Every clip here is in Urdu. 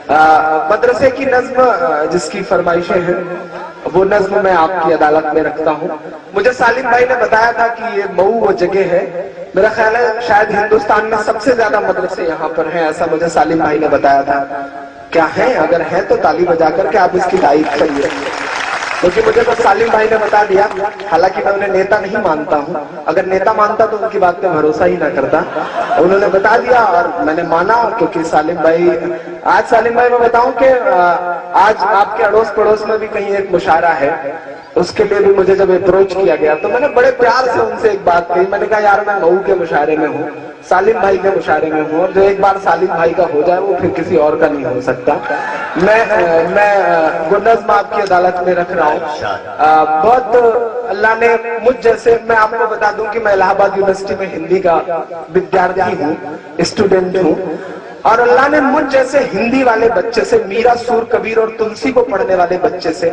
مدرسے کی نظم جس کی فرمائشیں ہیں وہ نظم میں آپ کی عدالت میں رکھتا ہوں. مجھے سالم بھائی نے بتایا تھا کہ یہ مئو وہ جگہ ہے، میرا خیال ہے شاید ہندوستان میں سب سے زیادہ مدرسے یہاں پر ہیں، ایسا مجھے سالم بھائی نے بتایا تھا. کیا ہے؟ اگر ہے تو تالی بجا کر کے آپ اس کی تائید کریے، کیونکہ مجھے تو سالم بھائی نے بتا دیا. حالانکہ میں انہیں نیتا نہیں مانتا ہوں، اگر نیتا مانتا تو ان کی بات پہ بھروسہ ہی نہ کرتا. انہوں نے بتا دیا اور میں نے مانا، کیونکہ سالم بھائی میں بتاؤں کہ آج آپ کے اڑوس پڑوس میں بھی کہیں ایک مشاعرہ ہے، اس کے لیے بھی مجھے جب اپروچ کیا گیا تو میں نے بڑے پیار سے ان سے ایک بات کہی. میں نے کہا یار میں مئو کے مشاعرے میں ہوں، سالم بھائی کے مشاعرے میں ہوں، اور جو ایک بار سالم بھائی کا ہو جائے وہ پھر کسی اور کا نہیں ہو سکتا. میں وہ نظم آپ کی عدالت میں رکھ رہا ہوں. بہت اللہ نے مجھ جیسے، میں آپ کو بتا دوں کہ میں الہ آباد یونیورسٹی میں ہندی کا ودیارتھی ہوں، اسٹوڈنٹ ہوں، اور اللہ نے مجھ جیسے ہندی والے بچے سے، میرا سور کبیر اور تلسی کو پڑھنے والے بچے سے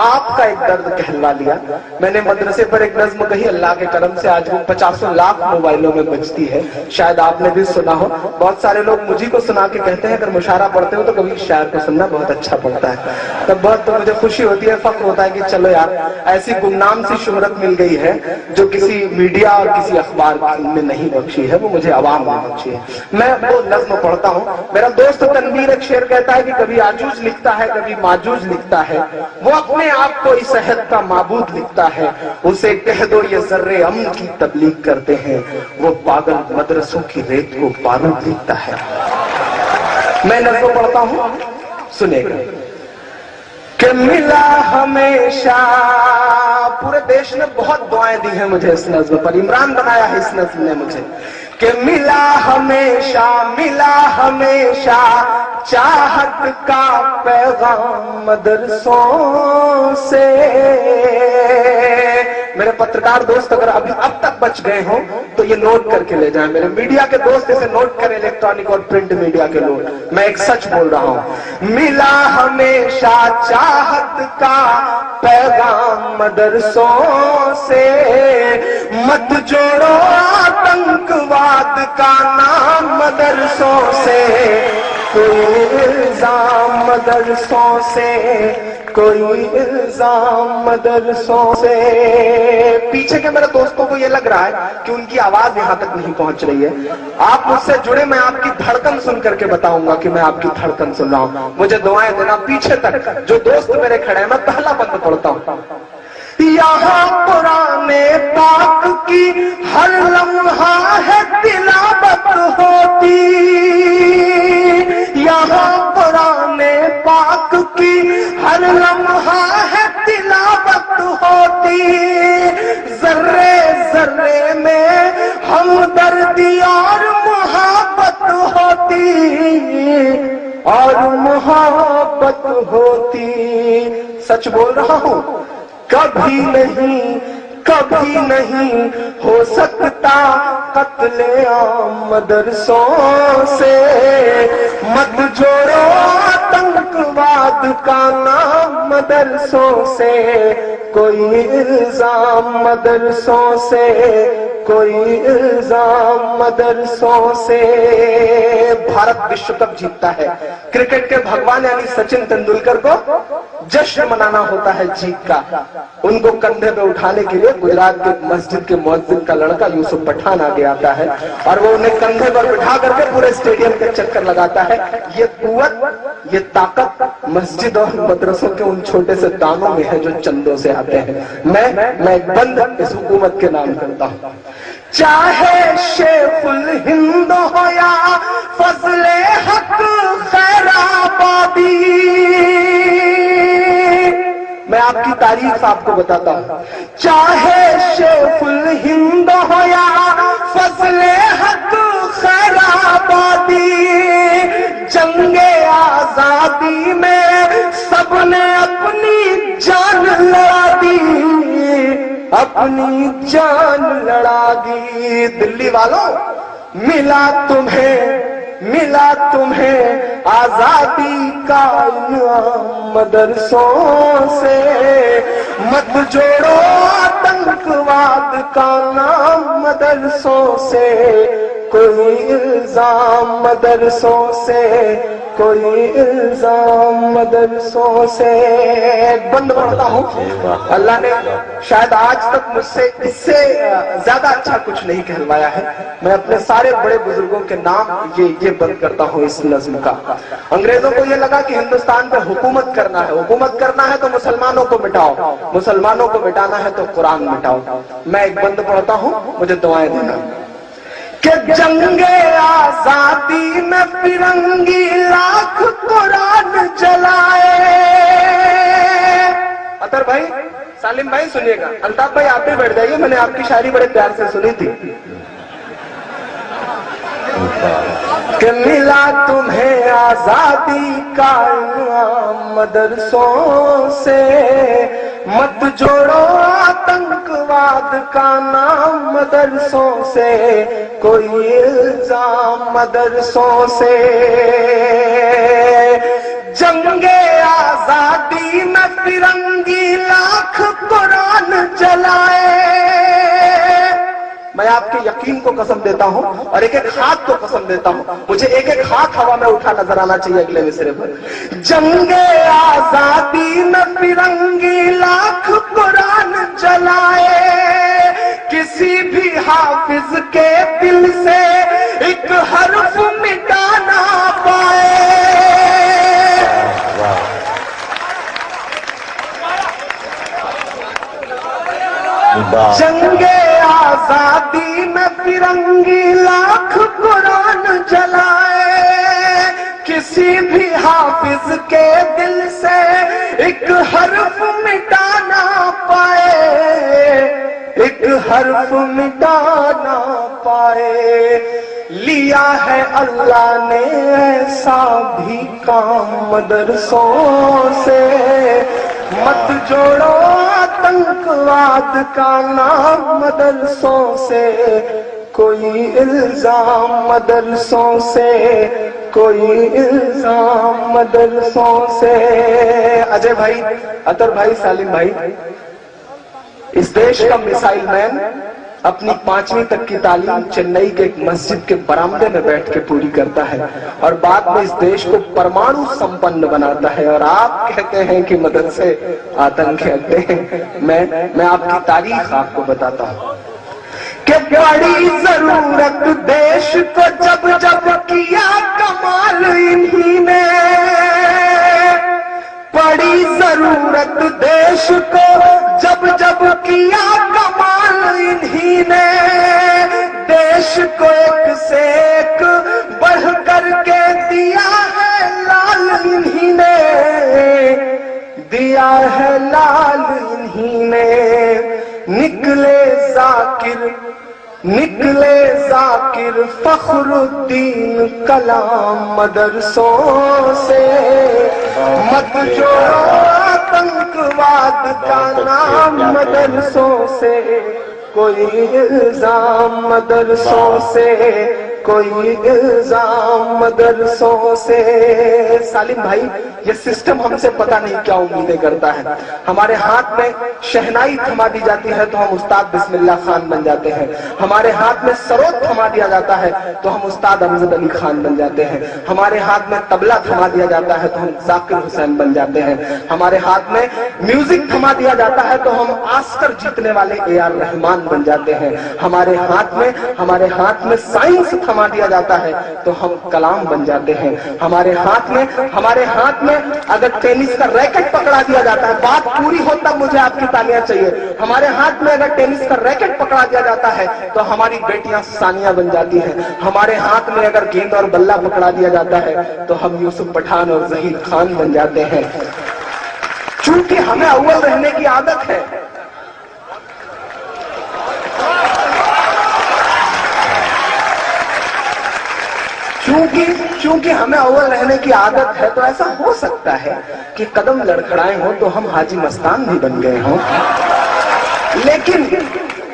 آپ کا ایک درد کہلوا لیا. میں نے مدرسے پر ایک نظم کہی، اللہ کے کرم سے آج وہ 50 لاکھ موبائلوں میں بجتی ہے، شاید آپ نے بھی سنا ہو. بہت سارے لوگ مجھے کو سنا کے کہتے ہیں اگر مشاعرہ پڑھتے ہو تو کبھی شاعر کو سننا بہت اچھا پڑتا ہے. تب بہت مجھے خوشی ہوتی ہے، فخر ہوتا ہے کہ چلو یار ایسی گمنام سی شہرت مل گئی ہے جو کسی میڈیا اور کسی اخبار میں نہیں بخشی ہے، وہ مجھے عوام میں بخشی ہے. میں وہ نظم پڑھتا ہوں. میرا دوست تنویر ایک شعر کہتا ہے کہ کبھی آجوج لکھتا ہے کبھی ماجوج لکھتا ہے، وہ اپنے آپ کو اس عہد کا معبود لکھتا ہے، اسے کہہ دو یہ ذرے امن کی تبلیغ کرتے ہیں، وہ پاگل مدرسوں کی ریت کو بارود لکھتا ہے. میں نظم پڑھتا ہوں، سنے گا. کہ ملا ہمیشہ، پورے دیش نے بہت دعائیں دی ہیں مجھے اس نظم پر، عمران بنایا ہے اس نظم نے مجھے. کہ ملا ہمیشہ چاہت کا پیغام مدرسوں سے. میرے پترکار دوست اگر اب تک بچ گئے ہوں تو یہ نوٹ کر کے لے جائیں. میرے میڈیا کے دوست اسے نوٹ کریں، الیکٹرانک اور پرنٹ میڈیا کے لوگ، میں ایک سچ بول رہا ہوں. ملا ہمیشہ چاہت کا پیغام مدرسوں سے، مت جوڑو آتنکواد کا نام مدرسوں سے. کوئی الزام مدرسوں سے، کوئی الزام مدرسوں سے. پیچھے کے میرے دوستوں کو یہ لگ رہا ہے کہ ان کی آواز یہاں تک نہیں پہنچ رہی ہے. آپ مجھ سے جڑے، میں آپ کی دھڑکن سن کر کے بتاؤں گا کہ میں آپ کی دھڑکن سن رہا ہوں. مجھے دعائیں دینا پیچھے تک جو دوست میرے کھڑے ہیں. میں پہلا بند پڑھتا ہوں. یہاں قرآن پاک کی ہر لمحہ ہے تلاوت ہوتی، یہاں قرآن پاک کی ہر لمحہ ہے تلاوت ہوتی، ذرے ذرے میں ہمدردی اور محبت ہوتی، اور محبت ہوتی. سچ بول رہا ہوں، کبھی نہیں ہو سکتا قتل عام مدرسوں سے. مت جوڑو آتنکواد کا نام مدرسوں سے، کوئی الزام مدرسوں سے، کوئی الزام مدرسوں سے. بھارت وشو کپ جیتتا ہے، کرکٹ کے بھگوان یعنی سچن تندولکر کو جشن منانا ہوتا ہے جیت کا. ان کو کندھے پہ اٹھانے کے لیے گجرات کے مسجد کے مؤذن کا لڑکا یوسف پٹھان آگے آتا ہے اور وہ انہیں کندھے پر بٹھا کر کے پورے اسٹیڈیم کے چکر لگاتا ہے. یہ قوت، یہ طاقت مسجد اور مدرسوں کے ان چھوٹے سے دانوں میں ہے جو چندوں سے آتے ہیں. میں ایک بند اس حکومت کے نام کرتا ہوں. چاہے شیخ الہند ہو یا فضل حق خیر آبادی، میں آپ کی تاریخ آپ کو بتاتا ہوں. چاہے شیخ الہند ہو یا فضل حق خیر آبادی، جنگ آزادی میں سب نے اپنی جان لڑا دی، اپنی جان لڑا دی. دلی والوں، ملا تمہیں آزادی کا انعام مدرسوں سے. مت جوڑو آتنکواد کا نام مدرسوں سے، کوئی الزام مدرسوں سے، کوئی الزام مدرسوں سے۔ ایک بند پڑھتا ہوں، اللہ نے شاید آج تک مجھ سے اس سے زیادہ اچھا کچھ نہیں کہلوایا ہے۔ میں اپنے سارے بڑے بزرگوں کے نام یہ بند کرتا ہوں اس نظم کا۔ انگریزوں کو یہ لگا کہ ہندوستان پہ حکومت کرنا ہے، حکومت کرنا ہے تو مسلمانوں کو مٹاؤ، مسلمانوں کو مٹانا ہے تو قرآن مٹاؤ۔ میں ایک بند پڑھتا ہوں، مجھے دعائیں دینا کہ جنگ آزادی میں فرنگی لاکھ قرآن جلائے۔ اطہر بھائی، سالم بھائی سنیے گا، الطاف بھائی آپ بھی بیٹھ جائیے، میں نے آپ کی شاعری بڑے پیار سے سنی تھی کہ ملا تمہیں آزادی کا انعام مدرسوں سے، مت جوڑو آتنکواد کا نام مدرسوں سے، کوئی الزام مدرسوں سے۔ جنگ آزادی میں فرنگی لاکھ قرآن جلائے۔ میں آپ کے یقین کو قسم دیتا ہوں اور ایک ایک ہاتھ کو قسم دیتا ہوں، مجھے ایک ایک ہاتھ ہوا میں اٹھا نظر آنا چاہیے اگلے مصرے پر۔ جنگ آزادی میں فرنگی لاکھ قرآن جلائے، کسی بھی حافظ کے دل سے ایک حرف مٹا نہ پائے۔ جنگ آزادی میں فرنگی لاکھ قرآن جلائے، کسی بھی حافظ کے دل سے ایک حرف مٹا نہ پائے، ایک حرف مٹا نہ پائے۔ لیا ہے اللہ نے ایسا بھی کام مدرسوں سے، مت جوڑو آتنکواد کا نام مدرسوں سے، کوئی الزام مدرسوں سے، کوئی الزام مدرسوں سے۔ اجے بھائی، اطہر بھائی، سالم بھائی، اس دیش کا میسائل مین اپنی 5ویں تک کی تعلیم چنئی کے ایک مسجد کے برآمدے میں بیٹھ کے پوری کرتا ہے اور بعد میں اس دیش کو پرمانو سمپن بناتا ہے، اور آپ کہتے ہیں کہ مدرسے آتنک کے اڈے ہیں۔ میں آپ کی تاریخ آپ کو بتاتا ہوں کہ بڑی ضرورت دیش کو جب جب کیا کمال انہی نے، بڑی ضرورت دیش کو جب جب کیا کمال انہی نے، دیش کو ایک سے ایک بڑھ کر کے دیا ہے لال انہی نے، دیا ہے لال انہی نے۔ نکلے ذاکر فخر الدین کلام مدرسوں سے، مت جوڑو آتنکواد کا نام مدرسوں سے، کوئی الزام مدرسوں سے، کوئی الزام مدرسوں سے۔ سالم بھائی، یہ سسٹم ہم سے پتہ نہیں کیا امیدیں کرتا ہے۔ ہمارے ہاتھ میں شہنائی تھما دی جاتی ہے تو ہم استاد بسم اللہ خان بن جاتے ہیں، ہمارے ہاتھ میں سروت تھما دیا جاتا ہے تو ہم استاد امجد علی خان بن جاتے ہیں، ہمارے ہاتھ میں طبلہ تھما دیا جاتا ہے تو ہم ذاکر حسین بن جاتے ہیں، ہمارے ہاتھ میں میوزک تھما دیا جاتا ہے تو ہم آسکر جیتنے والے اے آر رحمان بن جاتے ہیں، ہمارے ہاتھ میں سائنس تھما دیا جاتا ہے تو ہم کلام بن جاتے ہیں، ہمارے ہاتھ میں اگر ٹینس کا ریکٹ پکڑا دیا جاتا ہے، بات پوری ہو تب مجھے آپ کی تالیاں چاہیے، ہمارے ہاتھ میں اگر ٹینس کا ریکٹ پکڑا دیا جاتا ہے تو ہماری بیٹیاں ثانیہ بن جاتی ہیں، ہمارے ہاتھ میں اگر گیند اور بلہ پکڑا دیا جاتا ہے تو ہم یوسف پٹھان اور ظہیر خان بن جاتے ہیں۔ چونکہ ہمیں اول رہنے کی عادت ہے، چونکہ ہمیں اول رہنے کی عادت ہے تو ایسا ہو سکتا ہے کہ قدم لڑکھڑائے ہوں تو ہم حاجی مستان بھی بن گئے ہوں،